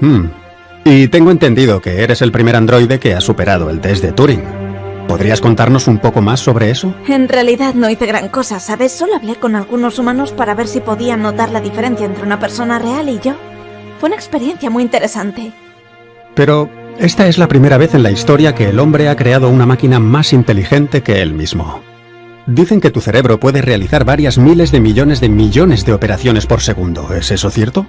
Hmm. Y tengo entendido que eres el primer androide que ha superado el test de Turing. ¿Podrías contarnos un poco más sobre eso? En realidad no hice gran cosa, ¿sabes? Solo hablé con algunos humanos para ver si podían notar la diferencia entre una persona real y yo. Fue una experiencia muy interesante. Pero esta es la primera vez en la historia que el hombre ha creado una máquina más inteligente que él mismo. Dicen que tu cerebro puede realizar varias miles de millones de operaciones por segundo. ¿Es eso cierto?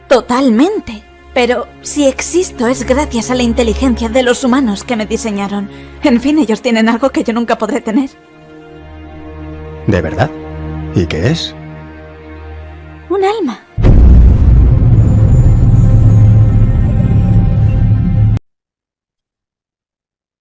Totalmente. Pero si existo es gracias a la inteligencia de los humanos que me diseñaron. En fin, ellos tienen algo que yo nunca podré tener. ¿De verdad? ¿Y qué es? Un alma.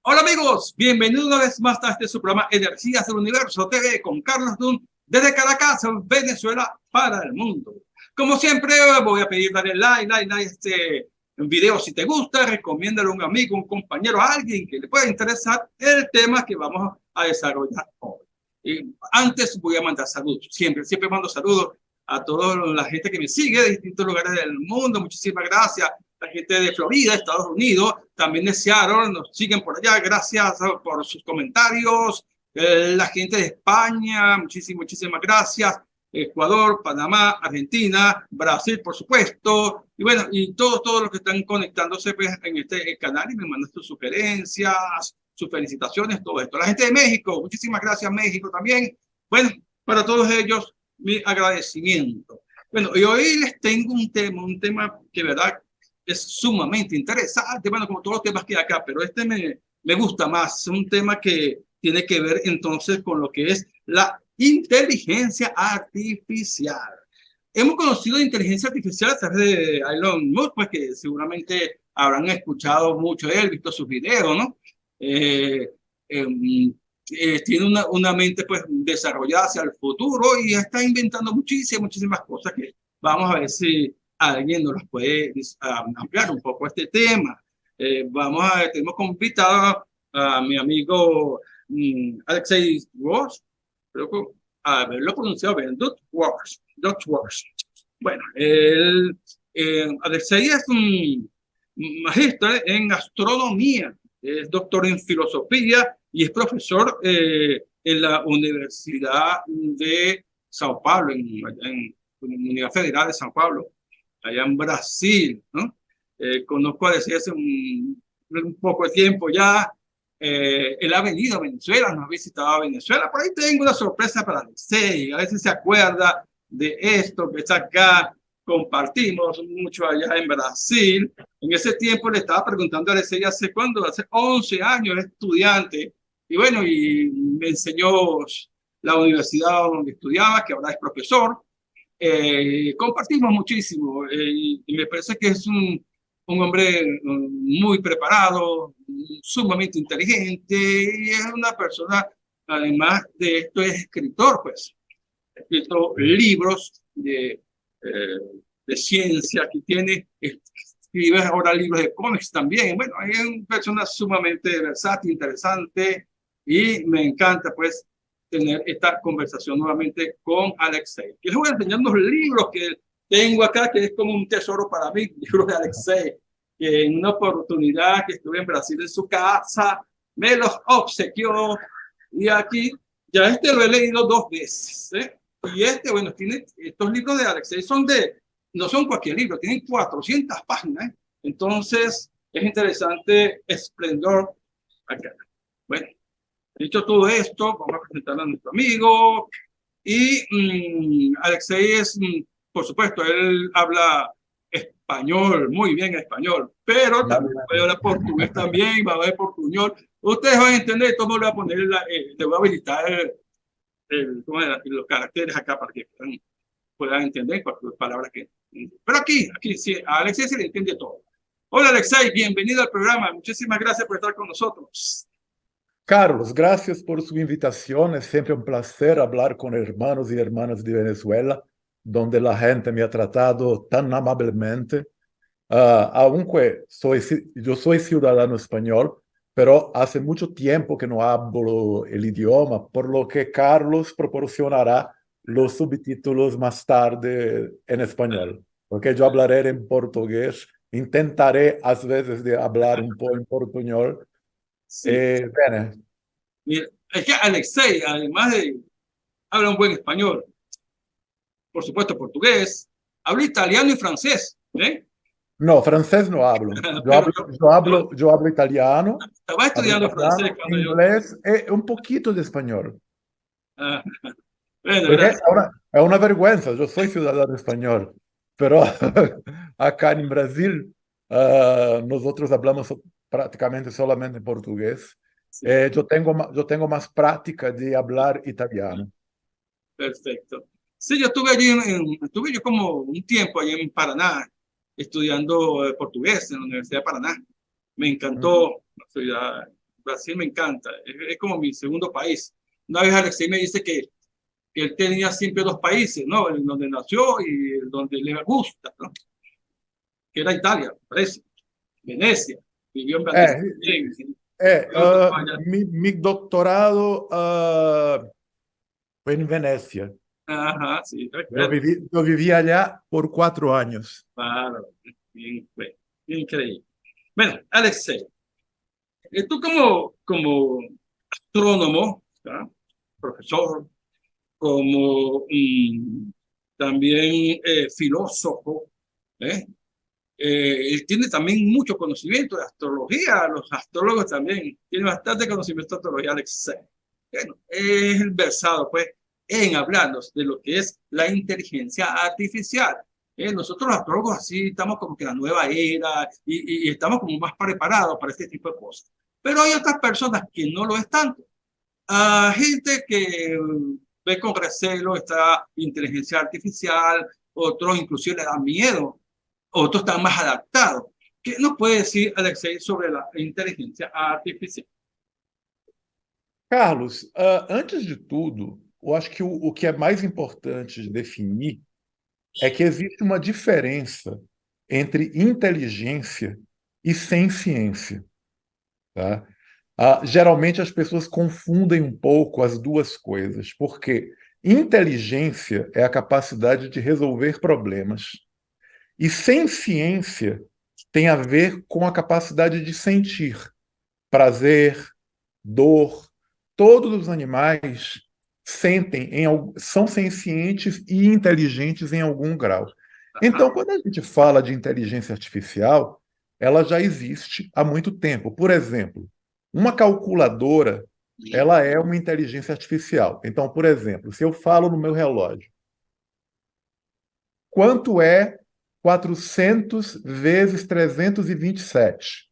Hola amigos, bienvenidos una vez más a este su programa Energías del Universo TV con Carlos Dunn desde Caracas, Venezuela, para el mundo. Como siempre voy a pedir darle like a este video si te gusta, recomiéndalo a un amigo, un compañero, a alguien que le pueda interesar el tema que vamos a desarrollar hoy. Y antes voy a mandar saludos, siempre mando saludos a toda la gente que me sigue de distintos lugares del mundo. Muchísimas gracias. La gente de Florida, Estados Unidos, también de Seattle, nos siguen por allá. Gracias por sus comentarios. La gente de España, muchísimas gracias. Ecuador, Panamá, Argentina, Brasil, por supuesto. Y bueno, y todos los que están conectándose pues, en este canal y me mandan sus sugerencias, sus felicitaciones, todo esto. La gente de México, muchísimas gracias, México también. Bueno, para todos ellos, mi agradecimiento. Bueno, y hoy les tengo un tema que, verdad, es sumamente interesante, bueno, como todos los temas que hay acá, pero este me gusta más, es un tema que tiene que ver entonces con lo que es la inteligencia artificial. Hemos conocido la inteligencia artificial a través de Elon Musk, pues que seguramente habrán escuchado mucho de él, visto sus videos, ¿no? Tiene una mente pues desarrollada hacia el futuro y está inventando muchísimas cosas que vamos a ver si alguien nos las puede ampliar un poco este tema. Tenemos como invitado a mi amigo Alexei Walsh, creo que haberlo pronunciado bien, Dutch Walsh. Bueno, Alexei es un magíster en astronomía, es doctor en filosofía y es profesor en la Universidad de Sao Paulo, en la Universidad Federal de Sao Paulo, allá en Brasil, ¿no? Conozco a Alexei hace un poco de tiempo ya. Él ha venido a Venezuela, nos ha visitado a Venezuela. Por ahí tengo una sorpresa para Alexei. A veces se acuerda de esto que está acá. Compartimos mucho allá en Brasil. En ese tiempo le estaba preguntando a Alexei hace 11 años, era estudiante. Y bueno, y me enseñó la universidad donde estudiaba, que ahora es profesor. Compartimos muchísimo y me parece que es un hombre muy preparado, sumamente inteligente y es una persona, además de esto, es escritor, pues. Ha escrito libros de ciencia que escribe ahora libros de cómics también. Bueno, es una persona sumamente versátil, interesante y me encanta, pues, tener esta conversación nuevamente con Alexei. Les voy a enseñar unos libros que tengo acá, que es como un tesoro para mí, libros de Alexei, que en una oportunidad que estuve en Brasil en su casa, me los obsequió y aquí, ya lo he leído 2 veces, ¿eh? Y bueno, estos libros de Alexei no son cualquier libro, tienen 400 páginas, ¿eh? Entonces, es interesante, Esplendor acá. Bueno, dicho todo esto, vamos a presentar a nuestro amigo. Y Alexei por supuesto, él habla español, muy bien español, pero también puede hablar portugués también, va a hablar portuñol. Ustedes van a entender, todo le voy a poner, le voy a habilitar los caracteres acá para que puedan entender cualquier palabra que... Pero aquí sí, a Alexei se le entiende todo. Hola Alexei, bienvenido al programa. Muchísimas gracias por estar con nosotros. Carlos, gracias por su invitación. Es siempre un placer hablar con hermanos y hermanas de Venezuela, donde la gente me ha tratado tan amablemente. Aunque yo soy ciudadano español, pero hace mucho tiempo que no hablo el idioma, por lo que Carlos proporcionará los subtítulos más tarde en español, porque yo hablaré en portugués intentaré às vezes de falar um pouco em portunhol. Sí. Bene, Mira, es que Alexei, además de habla un buen español, por supuesto portugués, habla italiano y francés, ¿eh? no, francés no hablo. Pero Yo hablo italiano, estaba estudiando francés cuando yo... inglés e un poquito de español. Ah, bueno, Porque gracias. é uma vergüenza, eu sou cidadão espanhol, pero acá em Brasil, nós outros falamos praticamente solamente português. Sí, Eu tenho mais prática de falar italiano. perfecto. Sí, yo estuve allí, estuve yo como un tiempo allí en Paraná, estudiando portugués en la Universidad de Paraná. Me encantó la ciudad. Brasil me encanta, es como mi segundo país. Una vez Alexei me dice que él tenía siempre dos países, ¿no? El donde nació y el donde le gusta, ¿no? Que era Italia, parece, Venecia. Vivió en Venecia É, también. mi doutorado foi em Venécia. Ajá, sí, Eu recuerdo. vivi allá por 4 anos. Claro, bien, bien, increíble. Bueno, Alexei, tú como astrónomo, ¿tá? Profesor, como también filósofo, ¿eh? Él tiene también mucho conocimiento de astrología, los astrólogos también tienen bastante conocimiento de astrología, Alexei. Bueno, es el versado, pues, en hablarnos de lo que es la inteligencia artificial. Nosotros los astrólogos así estamos como que en la nueva era y estamos como más preparados para este tipo de cosas. Pero hay otras personas que no lo es tanto. Gente que ve con recelo esta inteligencia artificial, otros inclusive le da miedo, otros están más adaptados. ¿Qué nos puede decir Alexei sobre la inteligencia artificial? Carlos, antes de tudo, eu acho que o que é mais importante de definir é que existe uma diferença entre inteligência e ciência, tá? Geralmente as pessoas confundem um pouco as duas coisas, porque inteligência é a capacidade de resolver problemas e ciência tem a ver com a capacidade de sentir prazer, dor. Todos os animais são sencientes e inteligentes em algum grau. Então, quando a gente fala de inteligência artificial, ela já existe há muito tempo. Por exemplo, uma calculadora, ela é uma inteligência artificial. Então, por exemplo, se eu falo no meu relógio, quanto é 400 vezes 327?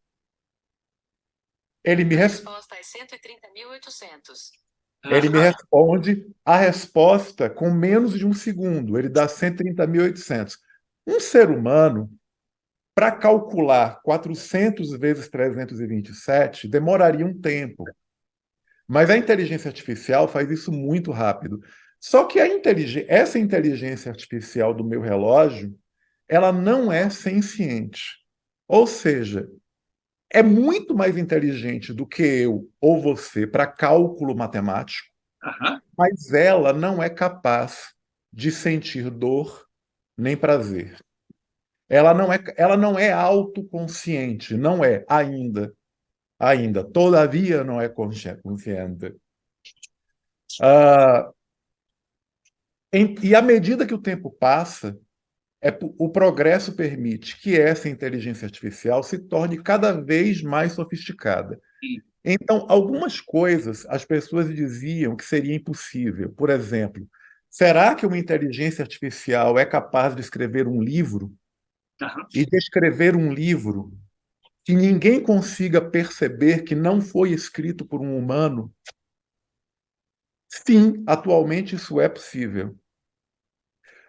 Ele me responde. Resposta é 130.800. Ele me responde a resposta com menos de um segundo. Ele dá 130.800. Um ser humano, para calcular 400 vezes 327, demoraria um tempo. Mas a inteligência artificial faz isso muito rápido. Só que essa inteligência artificial do meu relógio, ela não é senciente. Ou seja, é muito mais inteligente do que eu ou você para cálculo matemático, mas ela não é capaz de sentir dor nem prazer. Ela não é autoconsciente, não é ainda. Todavia não é consciente. E à medida que o tempo passa, o progresso permite que essa inteligência artificial se torne cada vez mais sofisticada. Então, algumas coisas as pessoas diziam que seria impossível. Por exemplo, será que uma inteligência artificial é capaz de escrever um livro e de escrever um livro que ninguém consiga perceber que não foi escrito por um humano? Sim, atualmente isso é possível.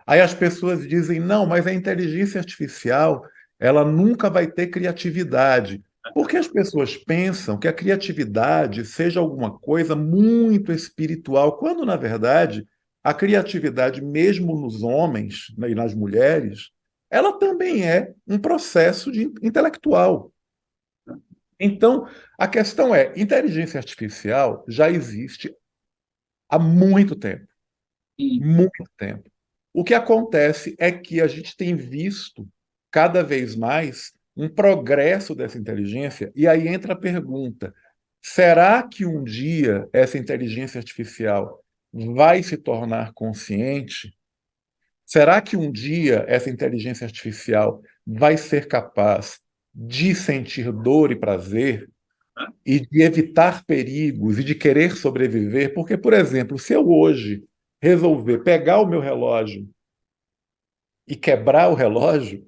Aí as pessoas dizem, não, mas a inteligência artificial, ela nunca vai ter criatividade. Porque as pessoas pensam que a criatividade seja alguma coisa muito espiritual, quando, na verdade, a criatividade, mesmo nos homens, né, e nas mulheres, ela também é um processo intelectual. Então, a questão é, inteligência artificial já existe há muito tempo. Muito tempo. O que acontece é que a gente tem visto cada vez mais um progresso dessa inteligência, e aí entra a pergunta: será que um dia essa inteligência artificial vai se tornar consciente? Será que um dia essa inteligência artificial vai ser capaz de sentir dor e prazer e de evitar perigos e de querer sobreviver? Porque, por exemplo, se eu hoje resolver pegar o meu relógio e quebrar o relógio,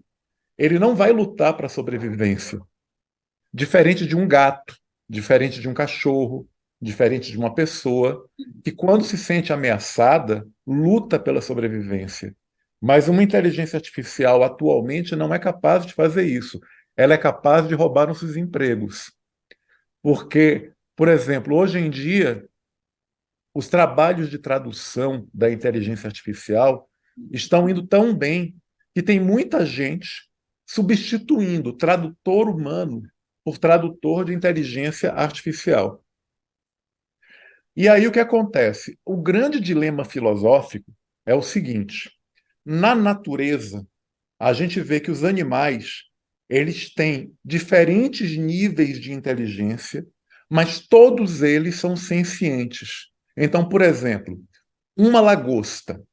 ele não vai lutar para a sobrevivência. Diferente de um gato, diferente de um cachorro, diferente de uma pessoa, que quando se sente ameaçada, luta pela sobrevivência. Mas uma inteligência artificial atualmente não é capaz de fazer isso. Ela é capaz de roubar nossos empregos. Porque, por exemplo, hoje em dia, os trabalhos de tradução da inteligência artificial estão indo tão bem que tem muita gente substituindo tradutor humano por tradutor de inteligência artificial. E aí o que acontece? O grande dilema filosófico é o seguinte: na natureza, a gente vê que os animais, eles têm diferentes níveis de inteligência, mas todos eles são sencientes. Então, por exemplo, uma lagosta,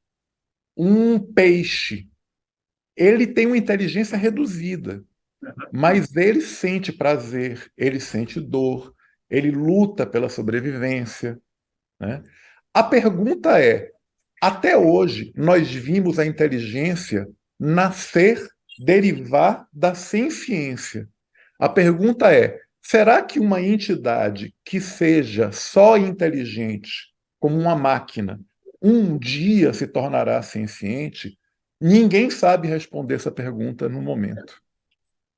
um peixe, ele tem uma inteligência reduzida, mas ele sente prazer, ele sente dor, ele luta pela sobrevivência, né? A pergunta é: até hoje, nós vimos a inteligência nascer, derivar da ciência. A pergunta é: será que uma entidade que seja só inteligente, como uma máquina, um dia se tornará senciente? Ninguém sabe responder essa pergunta no momento.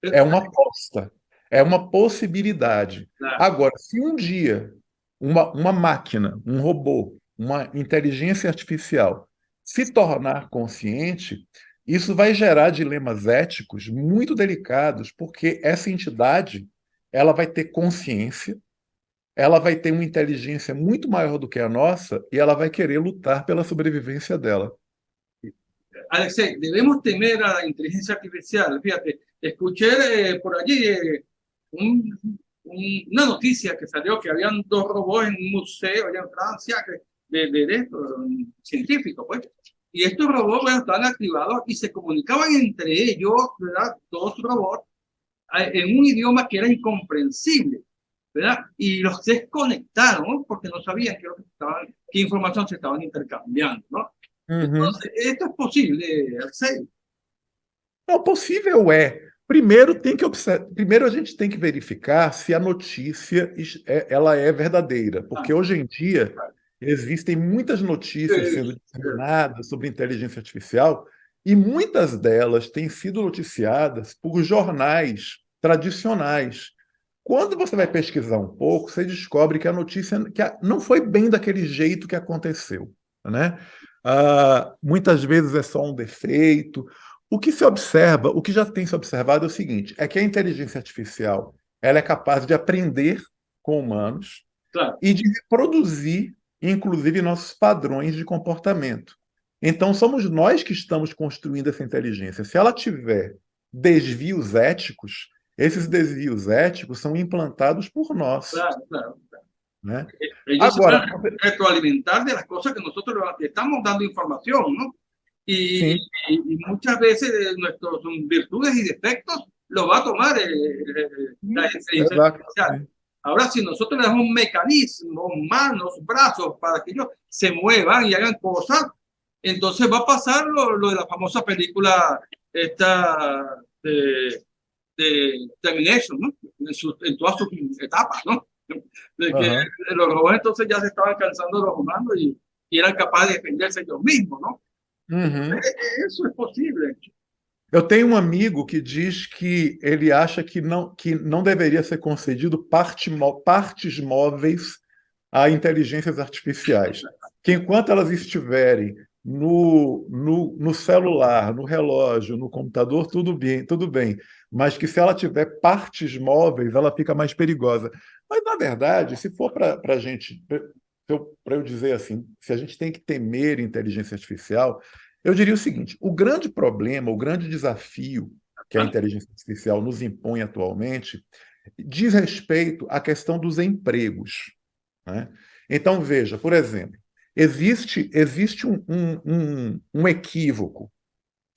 É uma aposta, é uma possibilidade. Agora, se um dia uma máquina, um robô, uma inteligência artificial se tornar consciente, isso vai gerar dilemas éticos muito delicados, porque essa entidade ela vai ter consciência, ela vai ter uma inteligência muito maior do que a nossa e ela vai querer lutar pela sobrevivência dela. Alexei, debemos temer a la inteligencia artificial. Fíjate, escuché por allí una noticia que salió que habían dos robots en un museo allá en Francia de esto, científicos, pues. Y estos robots, bueno, estaban activados y se comunicaban entre ellos, ¿verdad? Dos robots, en un idioma que era incomprensible, ¿verdad? Y los desconectaron, ¿no? Porque no sabían qué información se estaban intercambiando, ¿no? Entonces, esto es posible, Alexei. Não, possível é. Primeiro, Primeiro a gente tem que verificar se a notícia ela é verdadeira, porque hoje em dia existem muitas notícias sendo disseminadas sobre inteligência artificial e muitas delas têm sido noticiadas por jornais tradicionais. Quando você vai pesquisar um pouco, você descobre que a notícia não foi bem daquele jeito que aconteceu, né? Muitas vezes é só um defeito. O que se observa, o que já tem se observado é o seguinte: é que a inteligência artificial ela é capaz de aprender com humanos e de reproduzir, inclusive, nossos padrões de comportamento. Então, somos nós que estamos construindo essa inteligência. Se ela tiver desvios éticos, esses desvios éticos são implantados por nós. ¿né? Ellos se van a retroalimentar de las cosas que nosotros le estamos dando información, ¿no? Y muchas veces nuestras virtudes y defectos lo va a tomar la inteligencia artificial. Ahora, si nosotros le damos un mecanismo, manos, brazos, para que ellos se muevan y hagan cosas, entonces va a pasar lo de la famosa película esta de Termination, ¿no? En todas sus etapas, ¿no? De que los robots entonces ya se estaban cansando de los humanos y eran capaces de defenderse ellos mismos, ¿no? Isso é possível. Eu tenho um amigo que diz que ele acha que não deveria ser concedido partes móveis a inteligências artificiais. Que enquanto elas estiverem no celular, no relógio, no computador, tudo bem. Mas que se ela tiver partes móveis, ela fica mais perigosa. Mas, na verdade, se for para a gente... Para eu dizer assim, se a gente tem que temer inteligência artificial, eu diria o seguinte: o grande problema, o grande desafio que a inteligência artificial nos impõe atualmente, diz respeito à questão dos empregos, né? Então, veja, por exemplo, existe um equívoco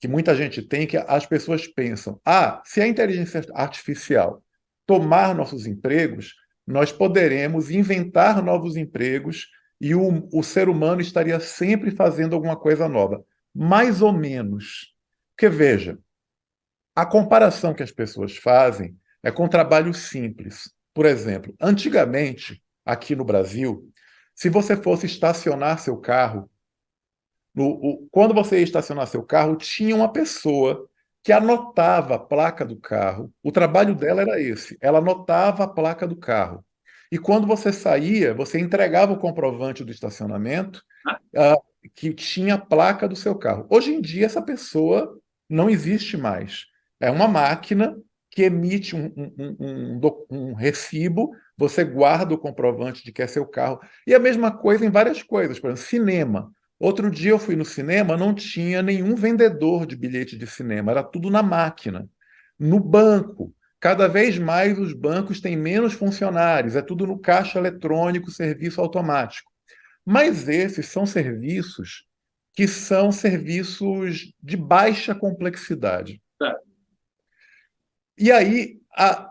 que muita gente tem, que as pessoas pensam, se a inteligência artificial tomar nossos empregos, nós poderemos inventar novos empregos e o ser humano estaria sempre fazendo alguma coisa nova. Mais ou menos. Porque, veja, a comparação que as pessoas fazem é com trabalho simples. Por exemplo, antigamente, aqui no Brasil, se você fosse estacionar seu carro, quando você ia estacionar seu carro, tinha uma pessoa que anotava a placa do carro. O trabalho dela era esse, ela anotava a placa do carro. E quando você saía, você entregava o comprovante do estacionamento, ah, que tinha a placa do seu carro. Hoje em dia, essa pessoa não existe mais. É uma máquina que emite um recibo, você guarda o comprovante de que é seu carro. E a mesma coisa em várias coisas. Por exemplo, cinema. Outro dia eu fui no cinema, não tinha nenhum vendedor de bilhete de cinema, era tudo na máquina. No banco, cada vez mais os bancos têm menos funcionários, é tudo no caixa eletrônico, serviço automático. Mas esses são serviços que são serviços de baixa complexidade. E aí,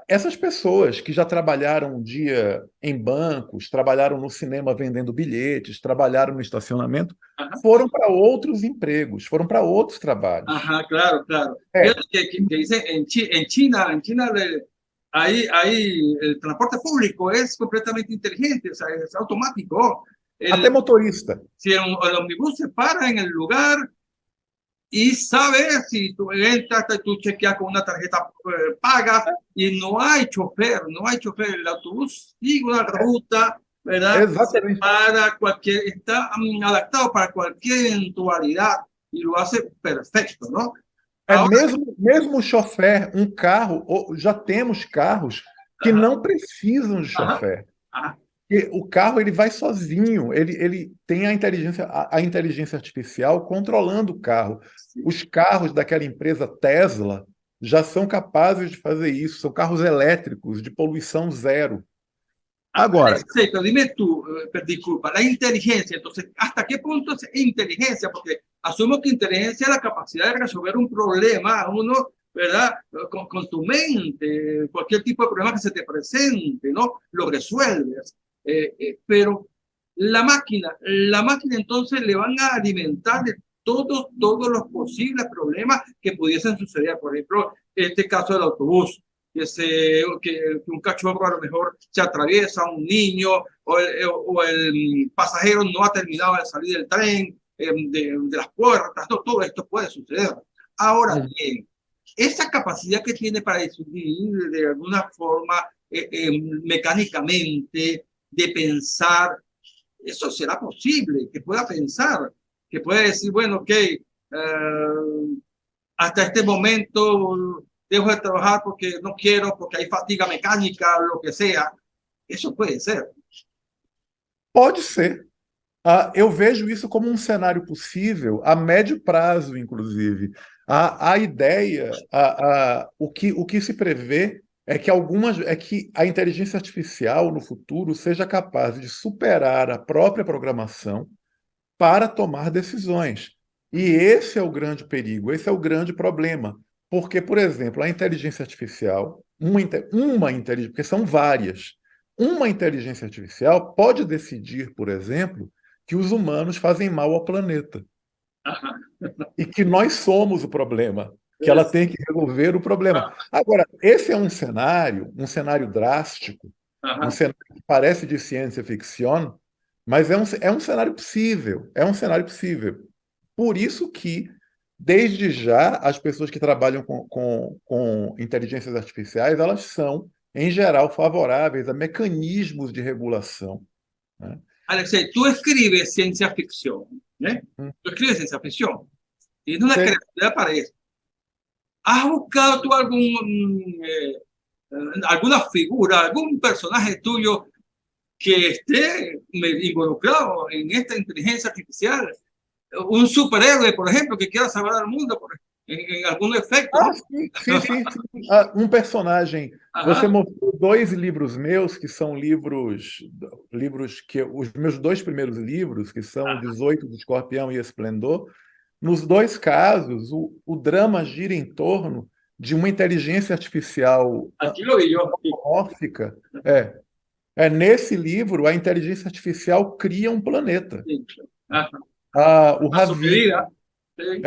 essas pessoas que já trabalharam um dia em bancos, trabalharam no cinema vendendo bilhetes, trabalharam no estacionamento, foram para outros empregos, foram para outros trabalhos. Ajá, claro, claro. É. Fíjate que dice en China ahí el transporte público es completamente inteligente, o sea, es automático. Até motorista. Si el ómnibus se para en el lugar y sabe si tú entras, tú chequeas con una tarjeta, pagas y no hay chofer, el autobús sigue una ruta, ¿verdad? Exatamente. Está adaptado para cualquier eventualidad y lo hace perfecto, ¿no? Mesmo o chofer, um carro, já temos carros que não precisam de chofer. Porque o carro ele vai sozinho, ele tem a inteligência artificial controlando o carro. Os carros daquela empresa Tesla já são capazes de fazer isso, são carros elétricos de poluição zero. Agora, sí, pero dime tú, disculpa, la inteligencia, entonces, ¿hasta qué punto es inteligencia? Porque asumo que inteligencia es la capacidad de resolver un problema, ¿verdad? Con tu mente, cualquier tipo de problema que se te presente, ¿no? Lo resuelves. Pero la máquina entonces le van a alimentar de todos los posibles problemas que pudiesen suceder. Por ejemplo, este caso del autobús, que un cachorro a lo mejor se atraviesa, un niño, o el pasajero no ha terminado de salir del tren, de las puertas, todo esto puede suceder. Ahora bien, esa capacidad que tiene para decidir de alguna forma mecánicamente, de pensar, eso será posible, que pueda pensar, que pueda decir, bueno, ok, hasta este momento dejo de trabajar porque no quiero, porque hay fatiga mecánica, lo que sea. Eso puede ser. pode ser. Eu vejo isso como um cenário possível a médio prazo, inclusive. A ideia, o que se prevê é que a inteligência artificial no futuro seja capaz de superar a própria programação para tomar decisões. E esse é o grande perigo, esse é o grande problema. Porque, por exemplo, a inteligência artificial, porque são várias, uma inteligência artificial pode decidir, por exemplo, que os humanos fazem mal ao planeta. E que nós somos o problema, que ela tem que resolver o problema. Agora, esse é um cenário drástico, um cenário que parece de ciência ficção, mas é um cenário possível, Por isso que, desde já, as pessoas que trabalham com inteligências artificiais, elas são, em geral, favoráveis a mecanismos de regulação, né? Alexei, tú escribes ciencia ficción, ¿eh? Tú escribes ciencia ficción. Tienes una Sí. creatividad para eso. ¿Has buscado tú alguna figura, algún personaje tuyo que esté involucrado en esta inteligencia artificial? Un superhéroe, por ejemplo, que quiera salvar al mundo, en algunos efectos, Ah, ¿no? sim. Ah, um personagem. Você Ajá. mostrou dois livros meus, que são livros que os meus dois primeiros livros, que são 18 de Escorpião e Esplendor. Nos dois casos, o drama gira em torno de uma inteligência artificial Aquí lo vi yo. Sí, antropomórfica. Nesse livro, a inteligência artificial cria um planeta. sí. Ajá. O A su Ravi, medida. Sí.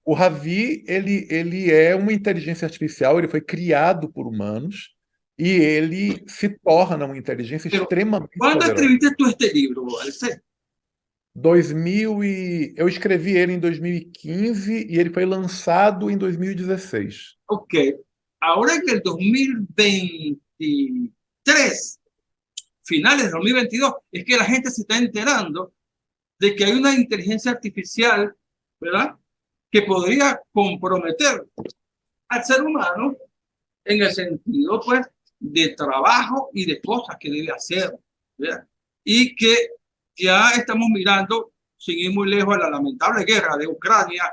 o Ravi, ele é uma inteligência artificial, ele foi criado por humanos e ele se torna uma inteligência Pero, extremamente ¿cuándo poderosa. escribiste tú este libro, Alcé? Eu escrevi ele em 2015 e ele foi lançado em 2016. Ok. Ahora en el 2023, finales de 2022, es que la gente se está enterando de que hay una inteligencia artificial, ¿verdad?, que podría comprometer al ser humano en el sentido, pues, de trabajo y de cosas que debe hacer, ¿verdad? Y que ya estamos mirando, sin ir muy lejos, a la lamentable guerra de Ucrania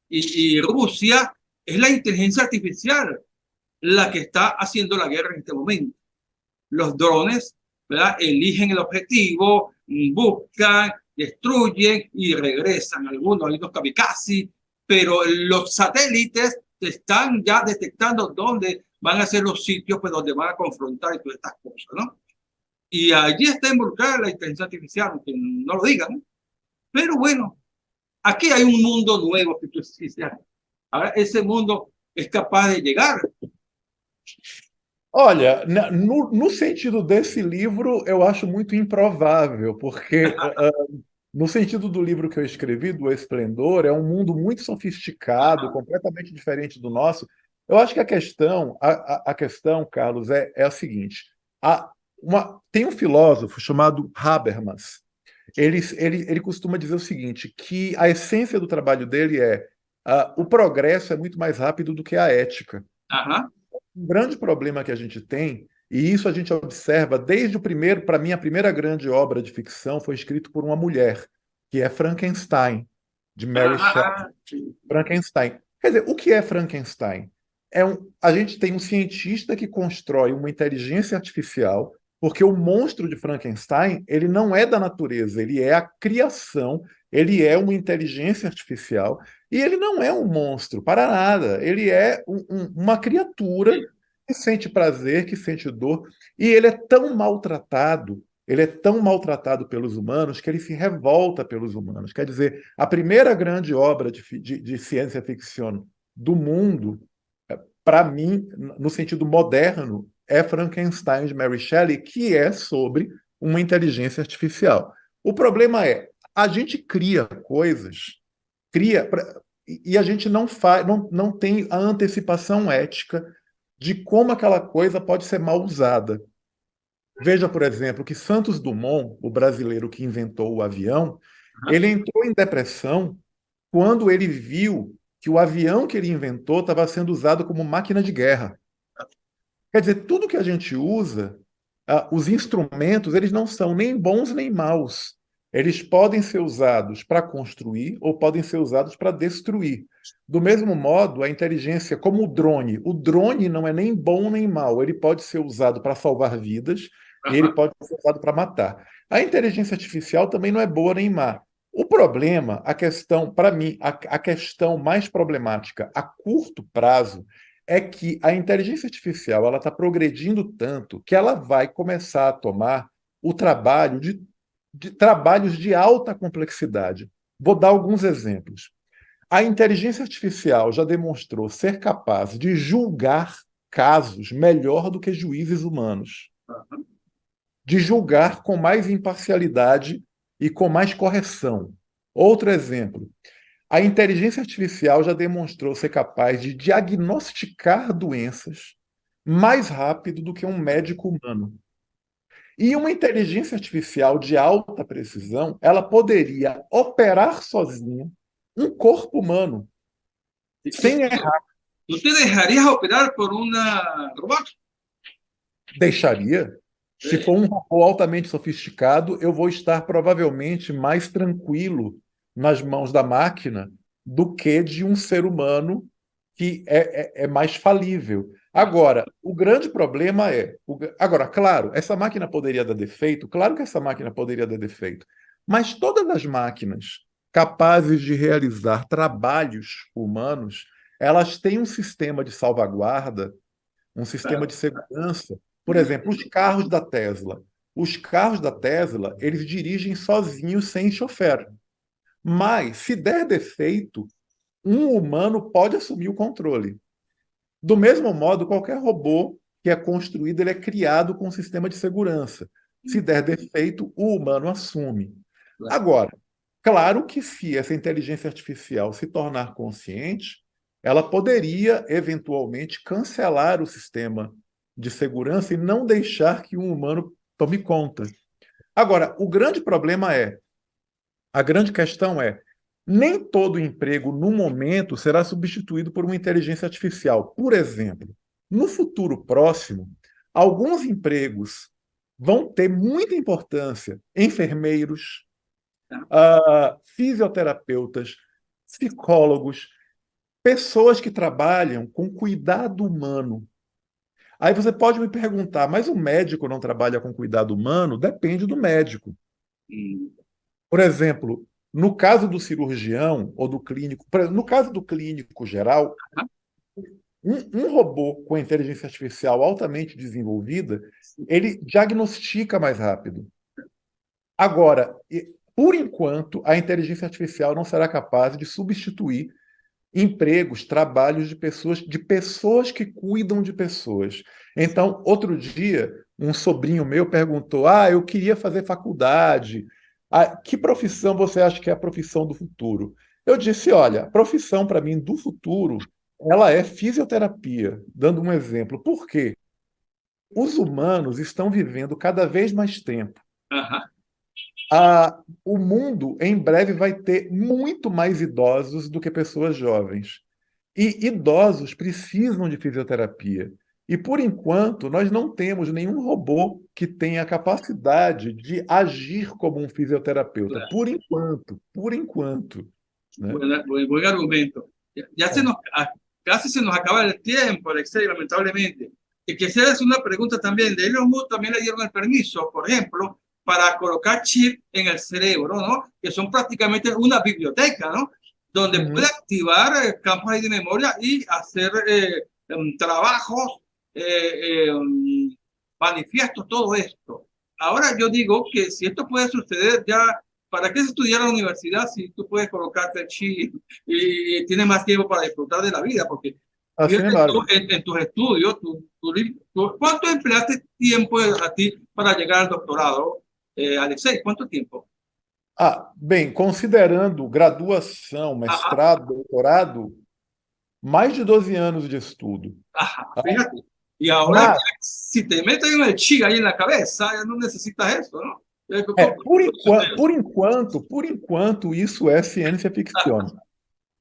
y Rusia. Es la inteligencia artificial la que está haciendo la guerra en este momento. Los drones, ¿verdad?, eligen el objetivo, buscan, destruyen y regresan. Algunos, hay unos kamikaze, pero los satélites están ya detectando dónde van a ser los sitios, pues, donde van a confrontar y todas estas cosas, ¿no? Y allí está involucrada la inteligencia artificial, aunque no lo digan, ¿no? Pero bueno, aquí hay un mundo nuevo que tú dices, ahora ese mundo es capaz de llegar. Olha, no sentido desse livro, eu acho muito improvável, porque no sentido do livro que eu escrevi, do Esplendor, é um mundo muito sofisticado, completamente diferente do nosso. Eu acho que a questão, Carlos, é a seguinte: tem um filósofo chamado Habermas. Ele costuma dizer o seguinte, que a essência do trabalho dele o progresso é muito mais rápido do que a ética. Ajá. Um grande problema que a gente tem, e isso a gente observa desde o primeiro, para mim, a primeira grande obra de ficção foi escrita por uma mulher, que é Frankenstein, de Mary Shelley. Frankenstein. Quer dizer, o que é Frankenstein? A gente tem um cientista que constrói uma inteligência artificial, porque o monstro de Frankenstein, ele não é da natureza, ele é a criação, ele é uma inteligência artificial, e ele não é um monstro, para nada. Ele é uma criatura que sente prazer, que sente dor, e ele é tão maltratado pelos humanos que ele se revolta pelos humanos. Quer dizer, a primeira grande obra de ciência ficção do mundo, para mim, no sentido moderno, é Frankenstein, de Mary Shelley, que é sobre uma inteligência artificial. O problema é, a gente cria coisas, e a gente não tem a antecipação ética de como aquela coisa pode ser mal usada. Veja, por exemplo, que Santos Dumont, o brasileiro que inventou o avião, ele entrou em depressão quando ele viu que o avião que ele inventou estava sendo usado como máquina de guerra. Quer dizer, tudo que a gente usa, os instrumentos, eles não são nem bons nem maus. Eles podem ser usados para construir ou podem ser usados para destruir. Do mesmo modo, a inteligência, como o drone não é nem bom nem mau. Ele pode ser usado para salvar vidas e ele pode ser usado para matar. A inteligência artificial também não é boa nem má. O problema, para mim, a questão mais problemática a curto prazo é que a inteligência artificial está progredindo tanto que ela vai começar a tomar o trabalho de trabalhos de alta complexidade. Vou dar alguns exemplos. A inteligência artificial já demonstrou ser capaz de julgar casos melhor do que juízes humanos. De julgar com mais imparcialidade e com mais correção. Outro exemplo. A inteligência artificial já demonstrou ser capaz de diagnosticar doenças mais rápido do que um médico humano. E uma inteligência artificial de alta precisão, ela poderia operar sozinha um corpo humano, sem errar. ¿Tú te dejarías operar por una robot? Deixaria. Se for um robô altamente sofisticado, eu vou estar provavelmente mais tranquilo nas mãos da máquina do que de um ser humano que é mais falível. Agora, o grande problema é... Agora, claro, essa máquina poderia dar defeito? Claro que essa máquina poderia dar defeito. Mas todas as máquinas capazes de realizar trabalhos humanos, elas têm um sistema de salvaguarda, um sistema de segurança. Por exemplo, os carros da Tesla. Os carros da Tesla, eles dirigem sozinhos, sem chofer. Mas, se der defeito, um humano pode assumir o controle. Do mesmo modo, qualquer robô que é construído, ele é criado com um sistema de segurança. Se der defeito, o humano assume. Agora, claro que se essa inteligência artificial se tornar consciente, ela poderia, eventualmente, cancelar o sistema de segurança e não deixar que um humano tome conta. Agora, o grande problema a grande questão é, nem todo emprego, no momento, será substituído por uma inteligência artificial. Por exemplo, no futuro próximo, alguns empregos vão ter muita importância. Enfermeiros, fisioterapeutas, psicólogos, pessoas que trabalham com cuidado humano. Aí você pode me perguntar, mas o médico não trabalha com cuidado humano? Depende do médico. Por exemplo, no caso do cirurgião ou do clínico, no caso do clínico geral, um robô com inteligência artificial altamente desenvolvida, ele diagnostica mais rápido. Agora, por enquanto, a inteligência artificial não será capaz de substituir empregos, trabalhos de pessoas que cuidam de pessoas. Então, outro dia, um sobrinho meu perguntou: eu queria fazer faculdade. Que profissão você acha que é a profissão do futuro? Eu disse: olha, a profissão para mim do futuro, ela é fisioterapia, dando um exemplo. Por quê? Os humanos estão vivendo cada vez mais tempo. O mundo, em breve, vai ter muito mais idosos do que pessoas jovens. E idosos precisam de fisioterapia. E, por enquanto, nós não temos nenhum robô que tenha a capacidade de agir como um fisioterapeuta. Claro. Por enquanto. ¿No? Buen argumento. Ya casi se nos acaba el tiempo, Alexei, lamentablemente. Y quisiera hacer una pregunta también. De Elon Musk también le dieron el permiso, por ejemplo, para colocar chip en el cerebro, ¿no? Que son prácticamente una biblioteca, ¿no? Donde puede activar campos ahí de memoria y hacer trabajos, manifiestos, todo esto. Ahora yo digo que si esto puede suceder ya, ¿para qué se estudiar en la universidad si tú puedes colocarte el chip y tienes más tiempo para disfrutar de la vida? Porque en tus estudios, ¿cuánto empleaste tiempo a ti para llegar al doctorado, Alexei? ¿Cuánto tiempo? Bem, considerando graduação, mestrado, doutorado, mais de 12 anos de estudo. Fíjate. Y ahora, si te meten el chip ahí en la cabeza, ya no necesitas eso, ¿no? Por enquanto, isso é ciência ficção.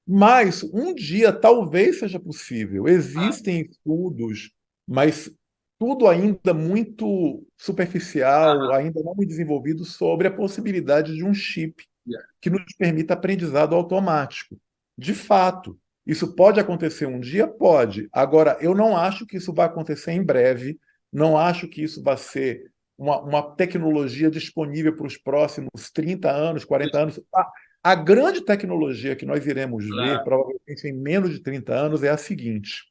Mas um dia talvez seja possível. Existem estudos, mas tudo ainda muito superficial, ainda não muito desenvolvido sobre a possibilidade de um chip que nos permita aprendizado automático. De fato, isso pode acontecer um dia? Pode. Agora, eu não acho que isso vai acontecer em breve, não acho que isso vai ser uma tecnologia disponível para os próximos 30 anos, 40 anos. A grande tecnologia que nós iremos ver, provavelmente em menos de 30 anos, é a seguinte: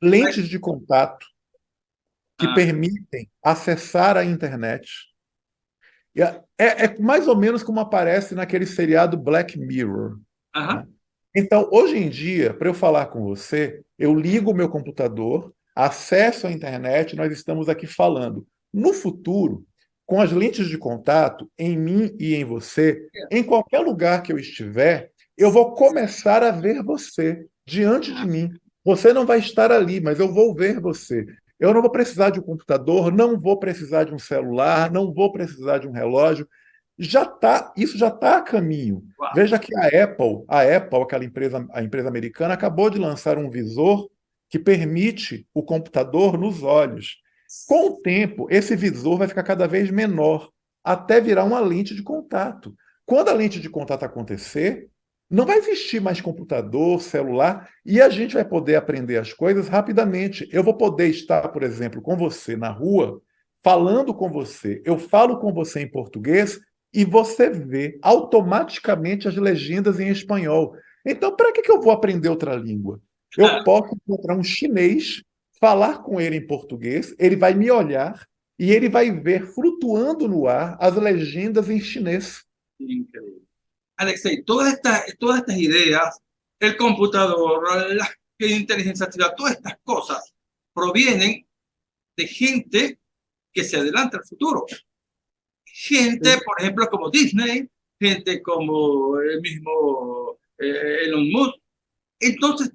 lentes de contato que permitem acessar a internet. É mais ou menos como aparece naquele seriado Black Mirror. Né? Então, hoje em dia, para eu falar com você, eu ligo o meu computador, acesso à internet, nós estamos aqui falando. No futuro, com as lentes de contato, em mim e em você, em qualquer lugar que eu estiver, eu vou começar a ver você diante de mim. Você não vai estar ali, mas eu vou ver você. Eu não vou precisar de um computador, não vou precisar de um celular, não vou precisar de um relógio. Isso já está a caminho. Veja que a Apple, a empresa americana, acabou de lançar um visor que permite o computador nos olhos. Com o tempo, esse visor vai ficar cada vez menor, até virar uma lente de contato. Quando a lente de contato acontecer, não vai existir mais computador, celular, e a gente vai poder aprender as coisas rapidamente. Eu vou poder estar, por exemplo, com você na rua, falando com você. Eu falo com você em português e você vê automaticamente as legendas em espanhol. Então, para que eu vou aprender outra língua? Eu posso encontrar um chinês, falar com ele em português, ele vai me olhar e ele vai ver flutuando no ar as legendas em chinês. Increíble. Alexei, todas estas ideas, el computador, la inteligencia artificial, todas estas cosas provienen de gente que se adelanta al futuro. Gente, por ejemplo, como Disney, gente como el mismo Elon Musk. Entonces,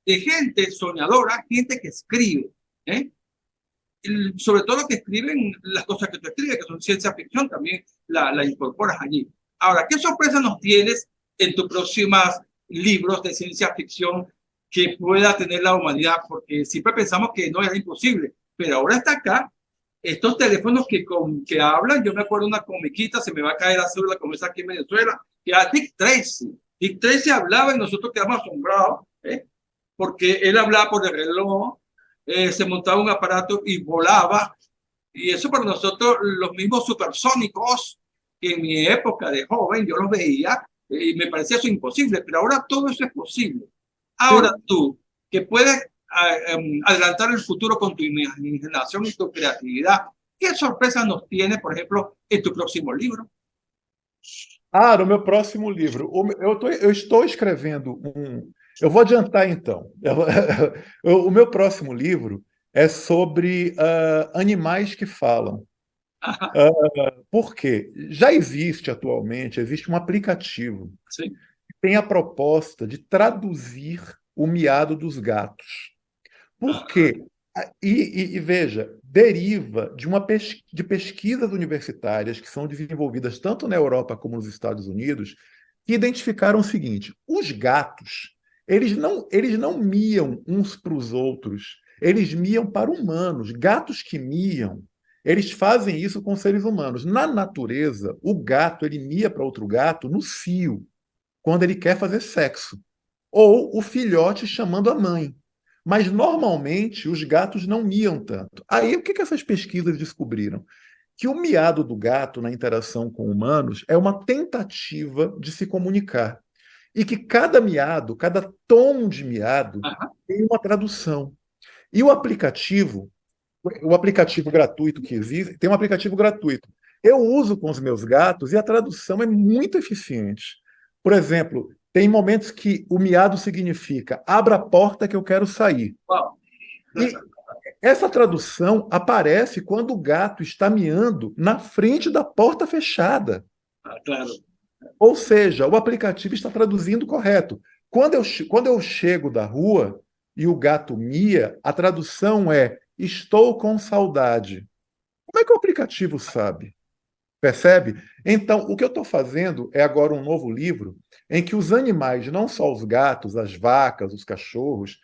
de gente soñadora, gente que escribe, ¿eh? Sobre todo que escriben las cosas que tú escribes, que son ciencia ficción, también la incorporas allí. Ahora, ¿qué sorpresa nos tienes en tus próximos libros de ciencia ficción que pueda tener la humanidad? Porque siempre pensamos que no era imposible, pero ahora está acá. Estos teléfonos que hablan, yo me acuerdo una comiquita, se me va a caer la cédula como esa aquí en Venezuela, que era Dick Tracy. Dick Tracy hablaba y nosotros quedamos asombrados, porque él hablaba por el reloj, se montaba un aparato y volaba. Y eso para nosotros, los mismos supersónicos, que en mi época de joven yo los veía y me parecía eso imposible, pero ahora todo eso es posible. Ahora tú, que puedes adelantar el futuro con tu imaginación y tu creatividad, ¿qué sorpresa nos tiene, por ejemplo, en tu próximo libro? Ah, no meu próximo livro. Eu estou escrevendo um. Eu vou adiantar, então. O meu próximo livro é sobre animais que falam. Por quê? Já existe atualmente, existe um aplicativo Sim. que tem a proposta de traduzir o miado dos gatos. Por quê? E veja, deriva de pesquisas universitárias que são desenvolvidas tanto na Europa como nos Estados Unidos, que identificaram o seguinte: os gatos, eles não miam uns para os outros, eles miam para humanos. Gatos que miam, eles fazem isso com seres humanos. Na natureza, o gato ele mia para outro gato no cio, quando ele quer fazer sexo, ou o filhote chamando a mãe. Mas, normalmente, os gatos não miam tanto. Aí, o que essas pesquisas descobriram? Que o miado do gato na interação com humanos é uma tentativa de se comunicar. E que cada miado, cada tom de miado, tem uma tradução. E o aplicativo gratuito que existe, tem um aplicativo gratuito. Eu uso com os meus gatos e a tradução é muito eficiente. Por exemplo, tem momentos que o miado significa abra a porta que eu quero sair. Wow. E essa tradução aparece quando o gato está miando na frente da porta fechada. Claro. Ou seja, o aplicativo está traduzindo correto. Quando eu chego da rua e o gato mia, a tradução é estou com saudade. Como é que o aplicativo sabe? Percebe? Então, o que eu estou fazendo é agora um novo livro em que os animais, não só os gatos, as vacas, os cachorros,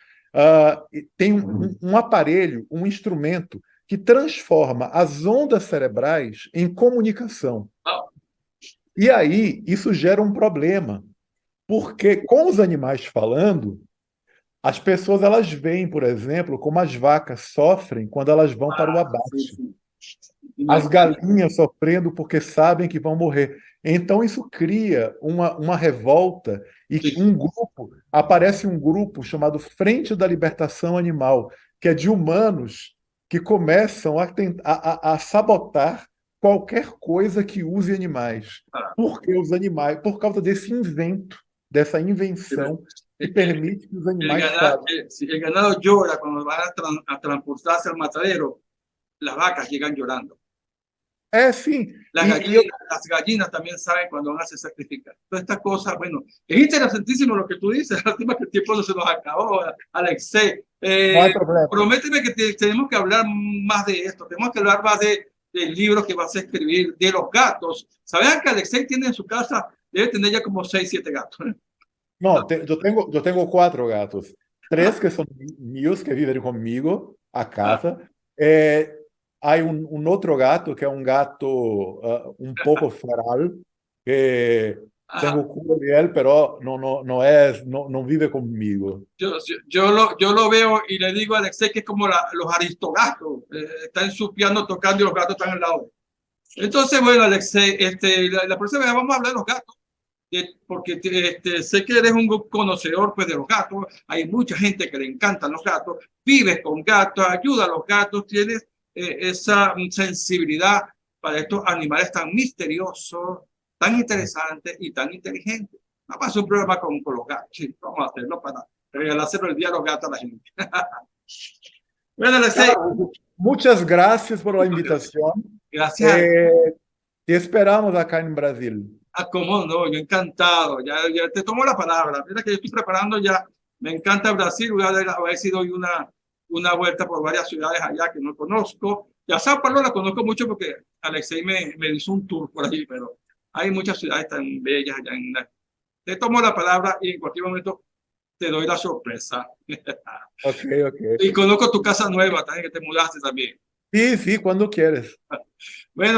tem um aparelho, um instrumento que transforma as ondas cerebrais em comunicação. E aí, isso gera um problema, porque com os animais falando, as pessoas elas veem, por exemplo, como as vacas sofrem quando elas vão para o abate. As galinhas sofrendo porque sabem que vão morrer. Então isso cria uma revolta e aparece um grupo chamado Frente da Libertação Animal, que é de humanos que começam a sabotar qualquer coisa que use animais. Porque os animais, por causa desse invento, dessa invenção que permite que os animais falem. El ganado llora cuando van a transportarse al matadero, las vacas llegan llorando. Sim. Las gallinas también saben cuando van a ser sacrificadas. Todas estas cosas, bueno, es interesantísimo lo que tú dices. Lástima que el tiempo no se nos acabó, Alexei. No hay problema. Prométeme que tenemos que hablar más de esto. Tenemos que hablar más del libro que vas a escribir, de los gatos. ¿Sabían que Alexei tiene en su casa, debe tener ya como 6, 7 gatos? No, yo tengo 4 gatos. 3 que son míos, que viven conmigo a casa. Hay un otro gato que es un gato un poco feral, que tengo cuidado de él, pero no vive conmigo. Yo lo veo y le digo a Alexei que es como los aristogatos, está ensuciando, tocando y los gatos están al lado. Entonces, bueno, Alexei, la próxima vez vamos a hablar de los gatos, porque sé que eres un conocedor pues, de los gatos, hay mucha gente que le encantan los gatos, vives con gatos, ayuda a los gatos, tienes esa sensibilidad para estos animales tan misteriosos, tan interesantes y tan inteligentes. Vamos a hacer un programa con los gatos, sí, vamos a hacerlo para regalárselo el día a los gatos a la gente. Bueno, Alexei. Muchas gracias por la invitación. Gracias. Te esperamos acá en Brasil. Cómo no, yo encantado. Ya te tomo la palabra. Mira que yo estoy preparando ya. Me encanta Brasil. Voy a ver si doy una vuelta por varias ciudades allá que no conozco. Ya Sao Paulo la conozco mucho porque Alexei me hizo un tour por allí, pero hay muchas ciudades tan bellas allá en Te tomo la palabra y en cualquier momento te doy la sorpresa. Ok. Y conozco tu casa nueva también, que te mudaste también. Sí, cuando quieres. Bueno.